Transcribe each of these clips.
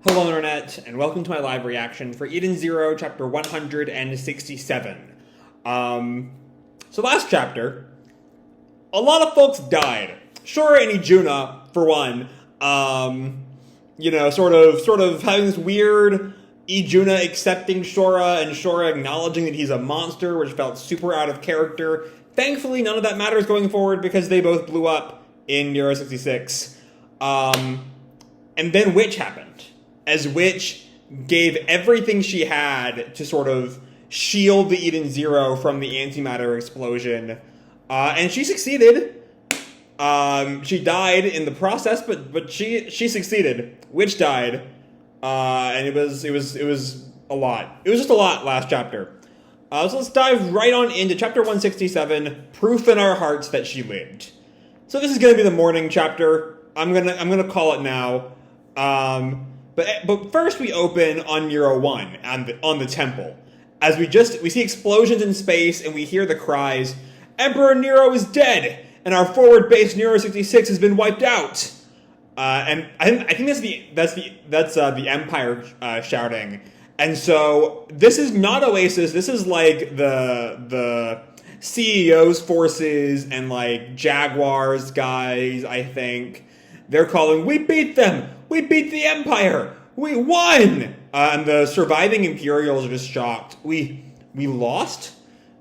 Hello Internet, and welcome to my live reaction for Eden Zero, chapter 167. So last chapter, a lot of folks died. Shura and Ijuna, for one, sort of having this weird Ijuna accepting Shura and Shura acknowledging that he's a monster, which felt super out of character. Thankfully, none of that matters going forward because they both blew up in Euro 66. And then Witch happened. As Witch gave everything she had to sort of shield the Eden Zero from the antimatter explosion. And she succeeded. She died in the process, but she succeeded. Witch died. And it was a lot. It was just a lot last chapter. So let's dive right on into chapter 167, Proof in Our Hearts That She Lived. So this is going to be the Mourning chapter. I'm gonna call it now. But first we open on Euro 1 on the temple. As we see explosions in space and we hear the cries, Emperor Nero is dead, and our forward base Nero 66 has been wiped out. And I think that's the Empire shouting. And so this is not Oasis. This is like the CEO's forces and like Jaguar's guys. I think they're calling, "We beat them! We beat the Empire! We won!" And the surviving Imperials are just shocked. We lost?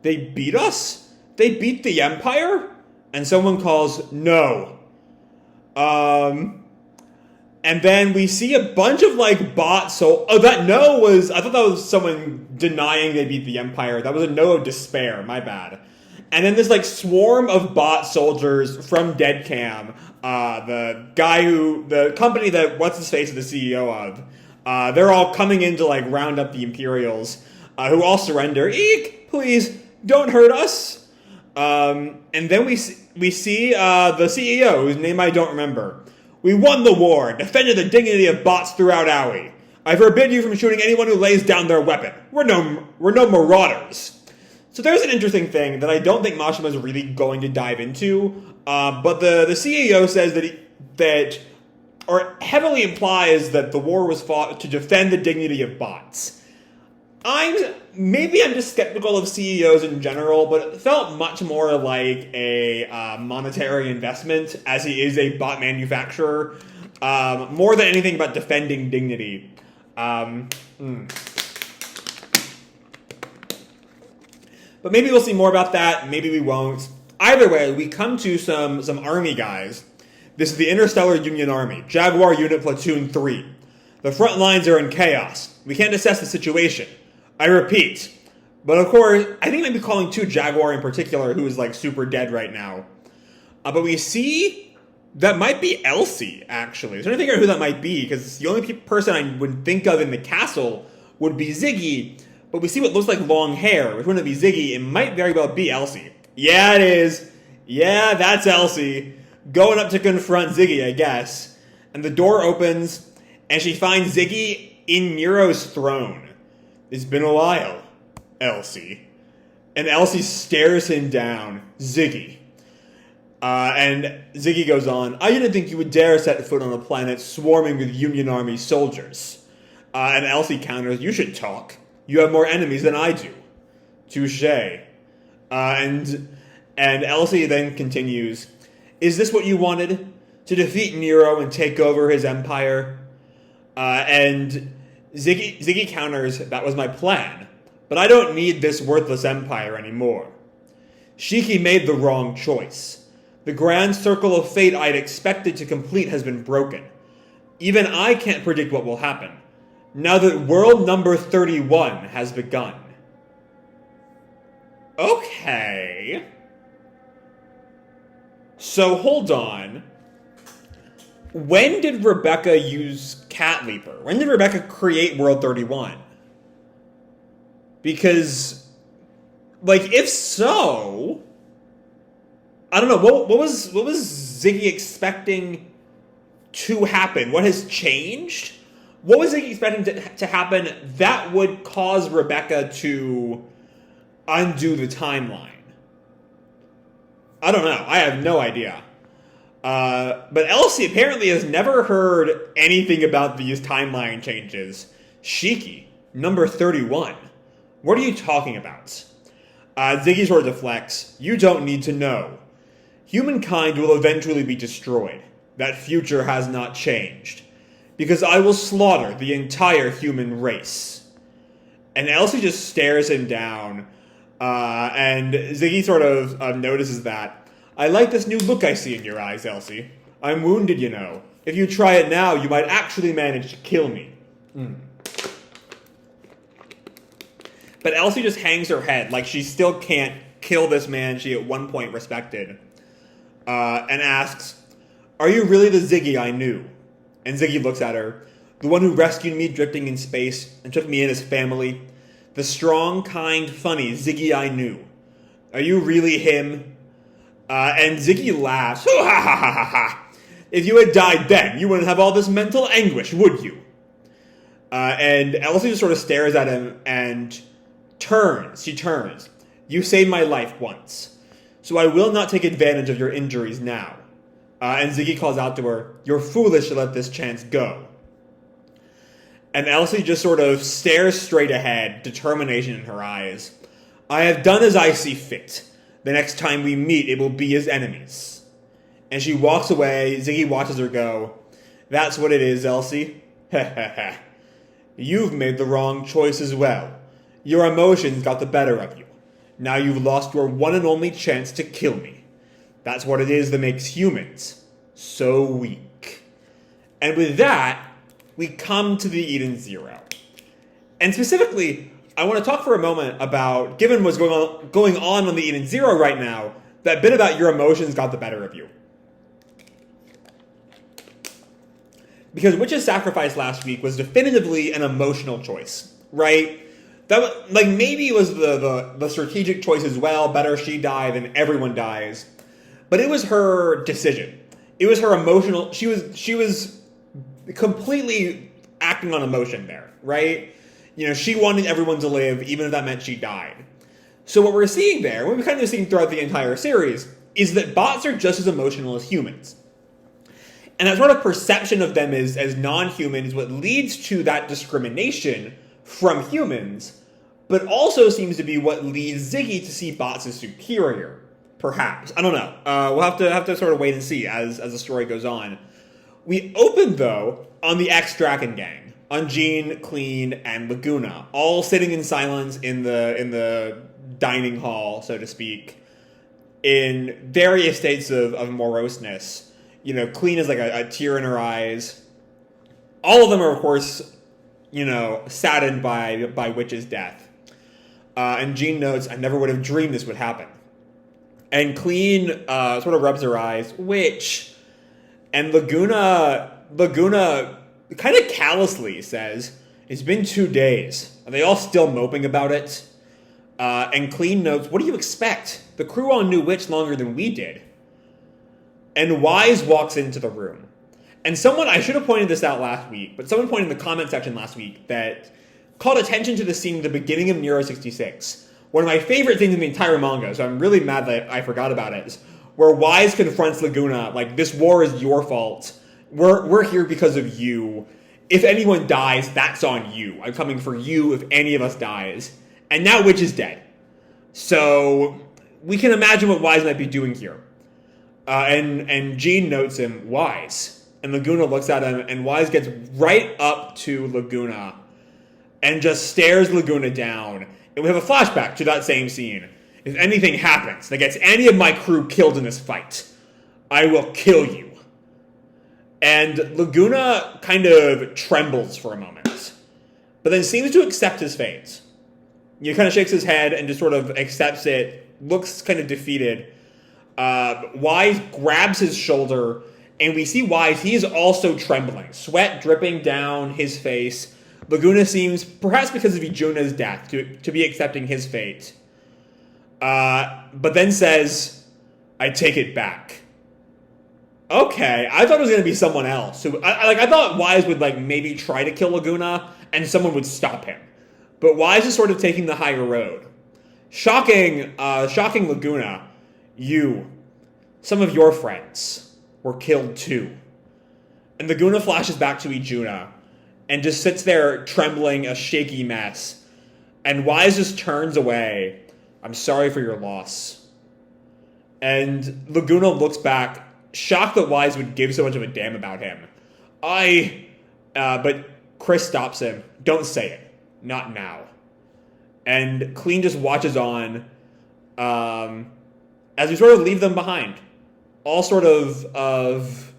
They beat us? They beat the Empire? And someone calls, "No." And then we see a bunch of like bots. I thought that was someone denying they beat the Empire. That was a no of despair. My bad. And then this like swarm of bot soldiers from Deadcam, the company that what's-his-face is the CEO of, they're all coming in to like round up the Imperials, who all surrender. Eek! Please, don't hurt us! And then we see the CEO, whose name I don't remember. "We won the war, defended the dignity of bots throughout Aoi. I forbid you from shooting anyone who lays down their weapon. We're no marauders." So there's an interesting thing that I don't think Mashima's really going to dive into, but the CEO says or heavily implies that the war was fought to defend the dignity of bots. Maybe I'm just skeptical of CEOs in general, but it felt much more like a monetary investment, as he is a bot manufacturer, more than anything about defending dignity. But maybe we'll see more about that, maybe we won't. Either way, we come to some army guys. This is the Interstellar Union Army, Jaguar Unit Platoon 3. The front lines are in chaos. We can't assess the situation. I repeat. But of course, I think maybe calling two Jaguar in particular, who is like super dead right now. But we see that might be Elsie, actually. So I'm trying to figure out who that might be, because the only person I would think of in the castle would be Ziggy. But we see what looks like long hair, which wouldn't be Ziggy. It might very well be Elsie. Yeah, it is. Yeah, that's Elsie. Going up to confront Ziggy, I guess. And the door opens, and she finds Ziggy in Nero's throne. "It's been a while, Elsie." And Elsie stares him down. "Ziggy." And Ziggy goes on, "I didn't think you would dare set foot on a planet swarming with Union Army soldiers." And Elsie counters, "You should talk. You have more enemies than I do." Touché. And Elsie then continues, "Is this what you wanted? To defeat Nero and take over his empire?" And Ziggy counters, "That was my plan. But I don't need this worthless empire anymore. Shiki made the wrong choice. The grand circle of fate I'd expected to complete has been broken. Even I can't predict what will happen, now that world number 31 has begun." Okay. So hold on. When did Rebecca use Cat Leaper? When did Rebecca create World 31? Because, like, if so, I don't know, what was Ziggy expecting to happen? What has changed? What was Ziggy expecting to happen that would cause Rebecca to undo the timeline? I don't know. I have no idea. But Elsie apparently has never heard anything about these timeline changes. Shiki, number 31. What are you talking about? Ziggy sort of deflects. You don't need to know. Humankind will eventually be destroyed. That future has not changed. Because I will slaughter the entire human race. And Elsie just stares him down. And Ziggy sort of notices that. I like this new look I see in your eyes, Elsie. I'm wounded, you know. If you try it now, you might actually manage to kill me. But Elsie just hangs her head like she still can't kill this man she at one point respected. And asks, are you really the Ziggy I knew? And Ziggy looks at her. The one who rescued me drifting in space and took me in as family. The strong, kind, funny Ziggy I knew. Are you really him? And Ziggy laughs. Ha ha ha ha ha. If you had died then, you wouldn't have all this mental anguish, would you? And Elsie just sort of stares at him and turns. She turns. You saved my life once. So I will not take advantage of your injuries now. And Ziggy calls out to her, you're foolish to let this chance go. And Elsie just sort of stares straight ahead, determination in her eyes. I have done as I see fit. The next time we meet, it will be as enemies. And she walks away. Ziggy watches her go. That's what it is, Elsie. Heh. You've made the wrong choice as well. Your emotions got the better of you. Now you've lost your one and only chance to kill me. That's what it is that makes humans so weak. And with that, we come to the Eden Zero. And specifically, I want to talk for a moment about, given what's going on the Eden Zero right now, that bit about your emotions got the better of you. Because Witch's sacrifice last week was definitively an emotional choice, right? That was, like, maybe it was the strategic choice as well. Better she die than everyone dies. But it was her decision. It was her emotional. She was completely acting on emotion there, right? You know, she wanted everyone to live, even if that meant she died. So what we're seeing there, what we've kind of seen throughout the entire series, is that bots are just as emotional as humans. And that sort of perception of them as non-humans is what leads to that discrimination from humans, but also seems to be what leads Ziggy to see bots as superior. Perhaps. I don't know. We'll have to sort of wait and see as the story goes on. We open, though, on the ex-Drakken gang. On Jean, Clean, and Laguna. All sitting in silence in the dining hall, so to speak. In various states of moroseness. You know, Clean is like a tear in her eyes. All of them are, of course, you know, saddened by Witch's death. And Jean notes, I never would have dreamed this would happen. And Clean sort of rubs her eyes, Witch. And Laguna kind of callously says, it's been 2 days. Are they all still moping about it? And Clean notes, what do you expect? The crew all knew Witch longer than we did. And Weisz walks into the room. And someone, I should have pointed this out last week, but someone pointed in the comment section last week that called attention to the scene at the beginning of Nero 66. One of my favorite things in the entire manga, so I'm really mad that I forgot about it, is where Weisz confronts Laguna, like, this war is your fault. We're here because of you. If anyone dies, that's on you. I'm coming for you if any of us dies. And now Witch is dead. So we can imagine what Weisz might be doing here. And Jean notes him, Weisz. And Laguna looks at him, and Weisz gets right up to Laguna and just stares Laguna down. And we have a flashback to that same scene. If anything happens that gets any of my crew killed in this fight, I will kill you. And Laguna kind of trembles for a moment, but then seems to accept his fate. He kind of shakes his head and just sort of accepts it, looks kind of defeated. Weisz grabs his shoulder, and we see Weisz, he is also trembling, sweat dripping down his face. Laguna seems, perhaps because of Ijuna's death, to be accepting his fate. But then says, I take it back. Okay, I thought it was going to be someone else. So, I thought Weisz would maybe try to kill Laguna, and someone would stop him. But Weisz is sort of taking the higher road. Shocking Laguna, some of your friends, were killed too. And Laguna flashes back to Ijuna and just sits there trembling, a shaky mess. And Weisz just turns away. I'm sorry for your loss. And Laguna looks back, shocked that Weisz would give so much of a damn about him. But Chris stops him. Don't say it. Not now. And Clean just watches on as we sort of leave them behind. All sort of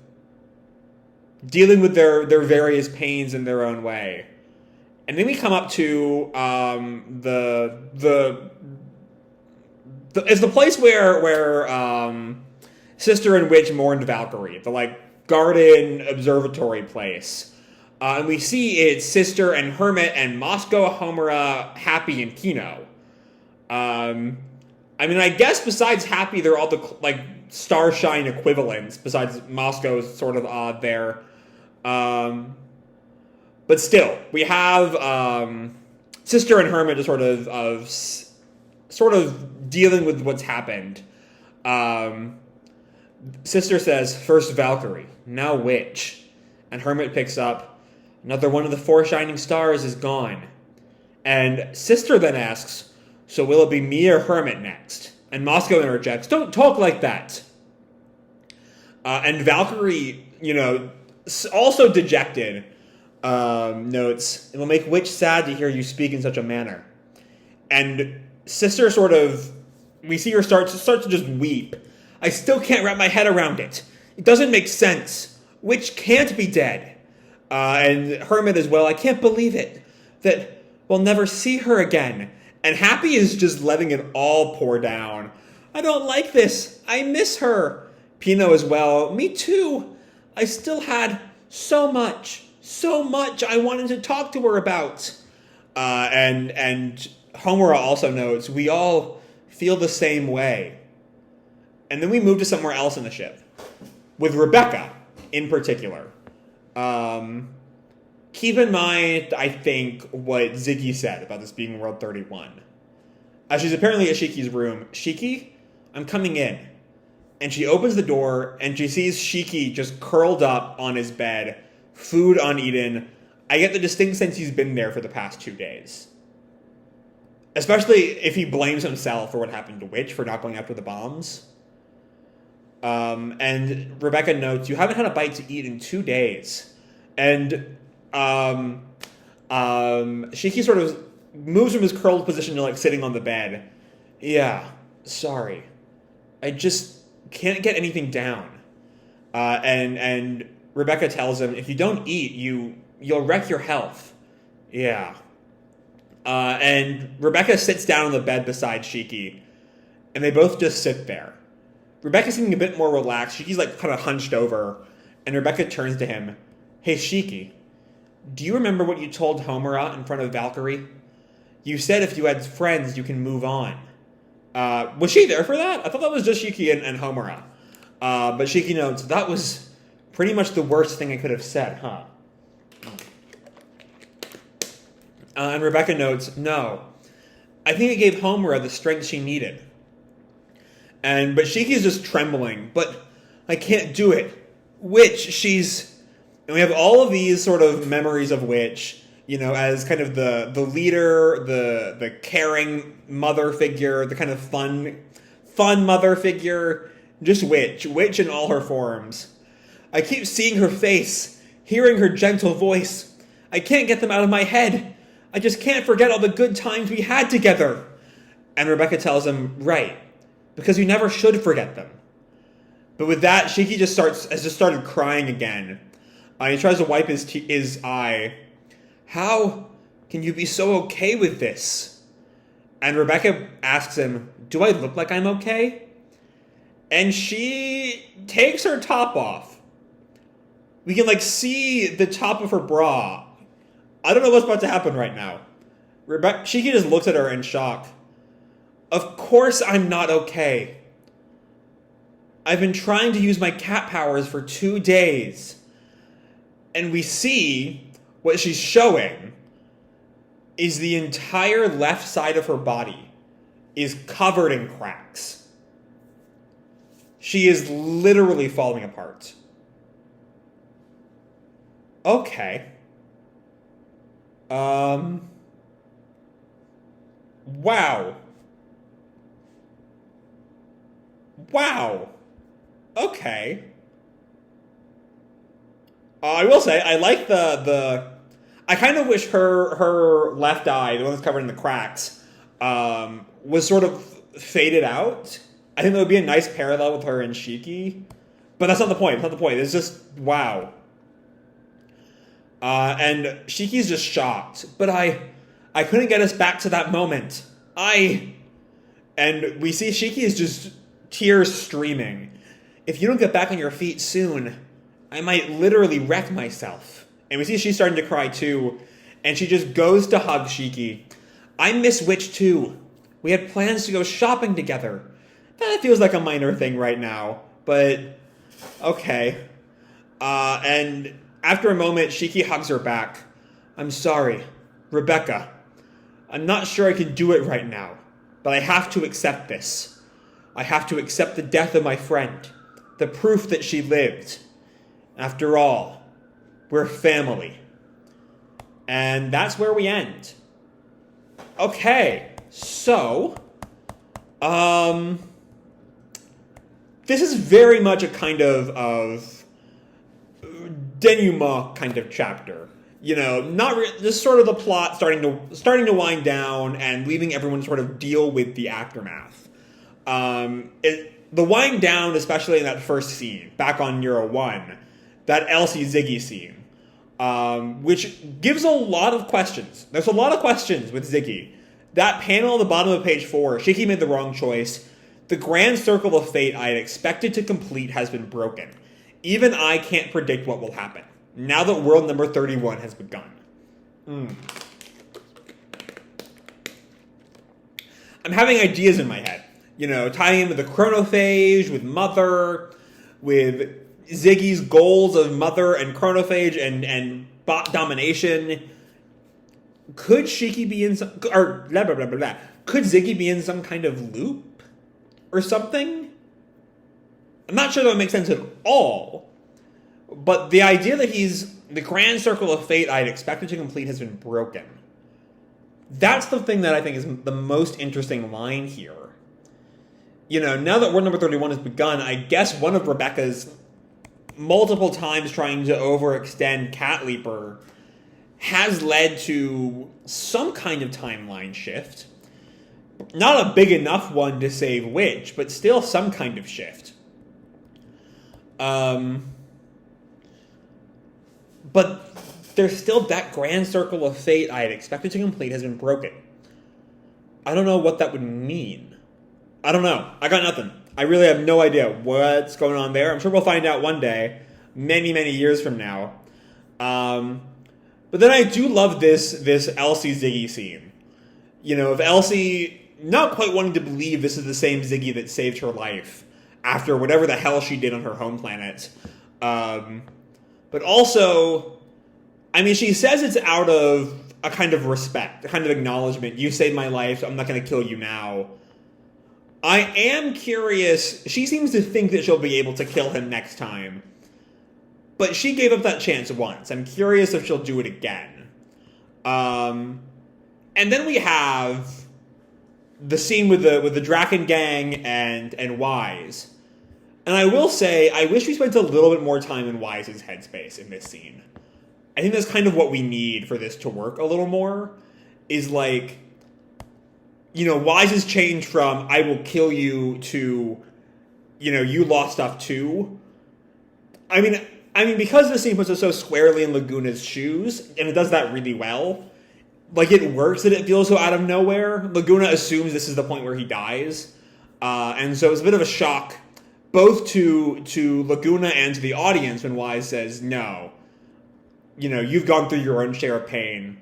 dealing with their various pains in their own way. And then we come up to it's the place where Sister and Witch mourned Valkyrie, the garden observatory place. And we see it's Sister and Hermit and Moscow, Homura, Happy, and Kino. I guess besides Happy, they're all the Starshine equivalents. Besides Moscow's sort of odd there. But still, we have Sister and Hermit just sort of dealing with what's happened. Sister says, first Valkyrie, now Witch. And Hermit picks up, another one of the four shining stars is gone. And Sister then asks, so will it be me or Hermit next? And Moscow interjects, don't talk like that. And Valkyrie, also dejected, notes, it will make Witch sad to hear you speak in such a manner. And Sister we see her start to just weep. I still can't wrap my head around it. It doesn't make sense. Witch can't be dead. And Hermit as well, I can't believe it. That we'll never see her again. And Happy is just letting it all pour down. I don't like this. I miss her. Pino as well. Me too. I still had so much I wanted to talk to her about. And Homura also notes, we all feel the same way. And then we move to somewhere else in the ship. With Rebecca, in particular. Keep in mind, I think, what Ziggy said about this being World 31. She's apparently at Shiki's room. Shiki, I'm coming in. And she opens the door, and she sees Shiki just curled up on his bed, food uneaten. I get the distinct sense he's been there for the past 2 days. Especially if he blames himself for what happened to Witch for not going after the bombs. And Rebecca notes, you haven't had a bite to eat in 2 days. And Shiki sort of moves from his curled position to sitting on the bed. Yeah, sorry. I just can't get anything down. And Rebecca tells him, if you don't eat, you'll wreck your health. Yeah. And Rebecca sits down on the bed beside Shiki, and they both just sit there. Rebecca's seeming a bit more relaxed. Shiki's kind of hunched over, and Rebecca turns to him. Hey, Shiki, do you remember what you told Homura in front of Valkyrie? You said if you had friends, you can move on. Was she there for that? I thought that was just Shiki and Homura. But Shiki notes, that was pretty much the worst thing I could have said, huh? And Rebecca notes, no. I think it gave Homura the strength she needed. But Shiki's just trembling. But I can't do it. Witch, and we have all of these sort of memories of Witch, as kind of the leader, the caring mother figure, the kind of fun mother figure. Just Witch in all her forms. I keep seeing her face, hearing her gentle voice. I can't get them out of my head. I just can't forget all the good times we had together. And Rebecca tells him, right, because you never should forget them. But with that, Shiki has started crying again. He tries to wipe his eye. How can you be so okay with this? And Rebecca asks him, do I look like I'm okay? And she takes her top off. We can see the top of her bra. I don't know what's about to happen right now. Shiki just looks at her in shock. Of course I'm not okay. I've been trying to use my cat powers for 2 days. And we see what she's showing is the entire left side of her body is covered in cracks. She is literally falling apart. Okay. Wow. Wow. Okay. I will say, I like the I kind of wish her left eye, the one that's covered in the cracks, was sort of faded out. I think that would be a nice parallel with her and Shiki. But that's not the point. That's not the point. It's just, wow. And Shiki's just shocked. But I couldn't get us back to that moment. And we see Shiki is just tears streaming. If you don't get back on your feet soon, I might literally wreck myself. And we see she's starting to cry too. And she just goes to hug Shiki. I miss Witch too. We had plans to go shopping together. That feels like a minor thing right now. But, okay. And after a moment, Shiki hugs her back. I'm sorry, Rebecca. I'm not sure I can do it right now. But I have to accept this. I have to accept the death of my friend. The proof that she lived. After all, we're family. And that's where we end. Okay, so, this is very much a kind of denouement kind of chapter. You know, just sort of the plot starting to wind down and leaving everyone sort of deal with the aftermath. The wind down, especially in that first scene, back on Euro 1, that Elsie Ziggy scene, which gives a lot of questions. There's a lot of questions with Ziggy. That panel at the bottom of page 4, Shiki made the wrong choice. The grand circle of fate I had expected to complete has been broken. Even I can't predict what will happen, now that world number 31 has begun. I'm having ideas in my head. You know, tying in with the chronophage, with Mother, with Ziggy's goals of Mother and chronophage and bot domination. Could Shiki be in some... Or blah, blah, blah, blah, blah. Could Ziggy be in some kind of loop? Or something? I'm not sure that would make sense at all. But the idea that the grand circle of fate I had expected to complete has been broken. That's the thing that I think is the most interesting line here. You know, now that world number 31 has begun, I guess one of Rebecca's multiple times trying to overextend Cat Leaper has led to some kind of timeline shift. Not a big enough one to save Witch, but still some kind of shift. But there's still that grand circle of fate I had expected to complete has been broken. I don't know what that would mean. I don't know. I got nothing. I really have no idea what's going on there. I'm sure we'll find out one day, many, many years from now. But then I do love this Elsie Ziggy scene. You know, of Elsie not quite wanting to believe this is the same Ziggy that saved her life after whatever the hell she did on her home planet. But also, I mean, she says it's out of a kind of respect, a kind of acknowledgement. You saved my life, so I'm not going to kill you now. I am curious. She seems to think that she'll be able to kill him next time. But she gave up that chance once. I'm curious if she'll do it again. And then we have the scene with the Drakken gang and Weisz. And I will say, I wish we spent a little bit more time in Weisz's headspace in this scene. I think that's kind of what we need for this to work a little more. Is like, you know, Weisz has changed from I will kill you to, you know, you lost stuff too. I mean, because the scene puts us so squarely in Laguna's shoes, and it does that really well, like, it works that it feels so out of nowhere. Laguna assumes this is the point where he dies. And so it's a bit of a shock, both to Laguna and to the audience when Weisz says, no, you know, you've gone through your own share of pain.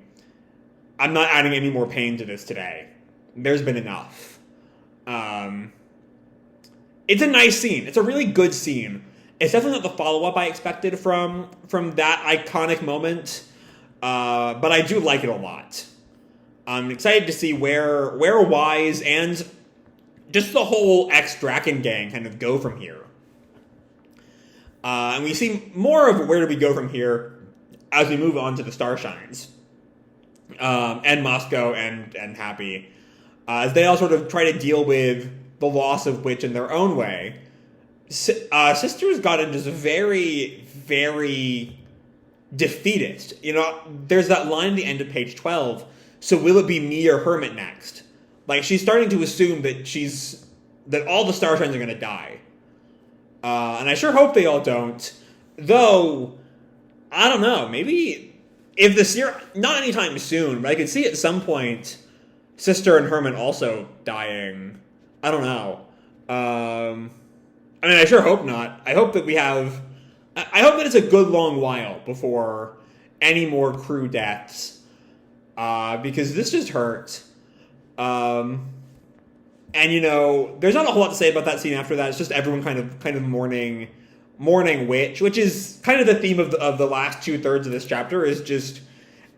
I'm not adding any more pain to this today. There's been enough. It's a nice scene. It's a really good scene. It's definitely not the follow-up I expected from that iconic moment, but I do like it a lot. I'm excited to see where Weisz and just the whole ex-Drakken gang kind of go from here. And we see more of where do we go from here as we move on to the Starshines. And Moscow and Happy. As they all sort of try to deal with the loss of Witch in their own way. Sisters got into this very, very defeatist. You know, there's that line at the end of page 12. So will it be me or Hermit next? Like, she's starting to assume that all the Starshines are going to die. And I sure hope they all don't. Though, I don't know. Maybe if the series, not anytime soon, but I could see at some point Sister and Hermit also dying. I don't know. I mean, I sure hope not. I hope that I hope that it's a good long while before any more crew deaths. Because this just hurts. And, you know, there's not a whole lot to say about that scene after that. It's just everyone kind of mourning Witch, which is kind of the theme of the last 2/3 of this chapter, is just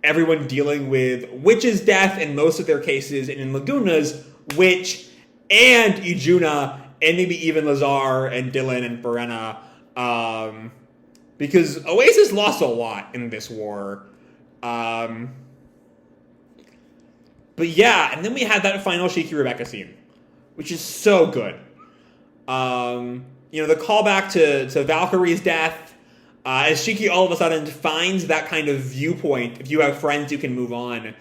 everyone dealing with Witch's death in most of their cases, and in Laguna's, Witch and Ijuna, and maybe even Lazar and Dylan and Verena. Because Oasis lost a lot in this war. But yeah, and then we had that final Shiki Rebecca scene, which is so good. You know, the callback to Valkyrie's death, as Shiki all of a sudden finds that kind of viewpoint, if you have friends you can move on,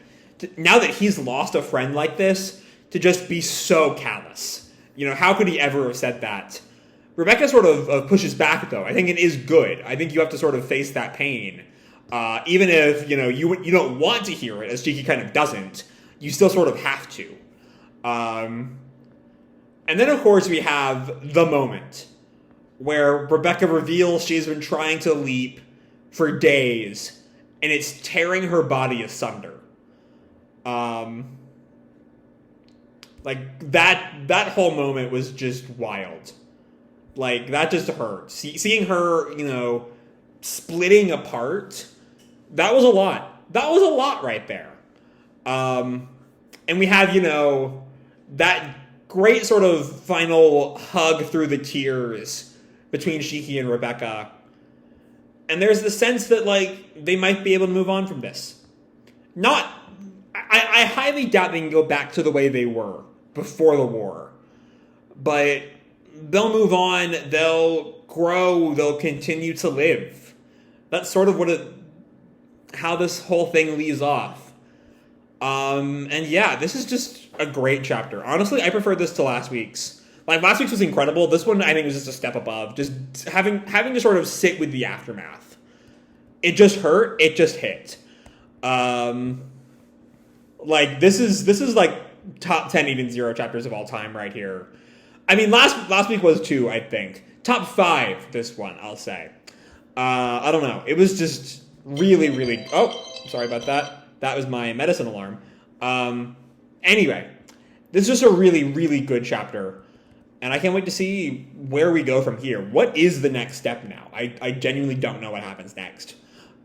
now that he's lost a friend like this, to just be so callous. You know, how could he ever have said that? Rebecca sort of pushes back, though. I think it is good. I think you have to sort of face that pain. Even if, you know, you don't want to hear it, as Shiki kind of doesn't, you still sort of have to. And then, of course, we have the moment where Rebecca reveals she's been trying to leap for days, and it's tearing her body asunder. Like, that whole moment was just wild. Like, that just hurt. Seeing her, you know, splitting apart, that was a lot. That was a lot right there. And we have, you know, that great sort of final hug through the tears between Shiki and Rebecca. And there's the sense that, like, they might be able to move on from this. I highly doubt they can go back to the way they were before the war. But they'll move on, they'll grow, they'll continue to live. That's sort of how this whole thing leaves off. And yeah, this is just a great chapter. Honestly, I prefer this to last week's. Like, last week's was incredible. This one, I think, was just a step above. Just having to sort of sit with the aftermath. It just hurt. It just hit. Like, this is like top 10 Eden Zero chapters of all time right here. I mean, last week was 2, I think. Top 5, this one, I'll say. I don't know. It was just really, really... Oh, sorry about that. That was my medicine alarm. Anyway, this is just a really, really good chapter. And I can't wait to see where we go from here. What is the next step now? I genuinely don't know what happens next.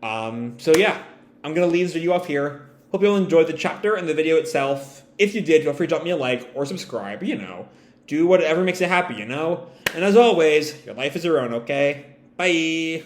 So yeah, I'm going to leave this video off here. Hope you all enjoyed the chapter and the video itself. If you did, feel free to drop me a like or subscribe, you know. Do whatever makes you happy, you know? And as always, your life is your own, okay? Bye!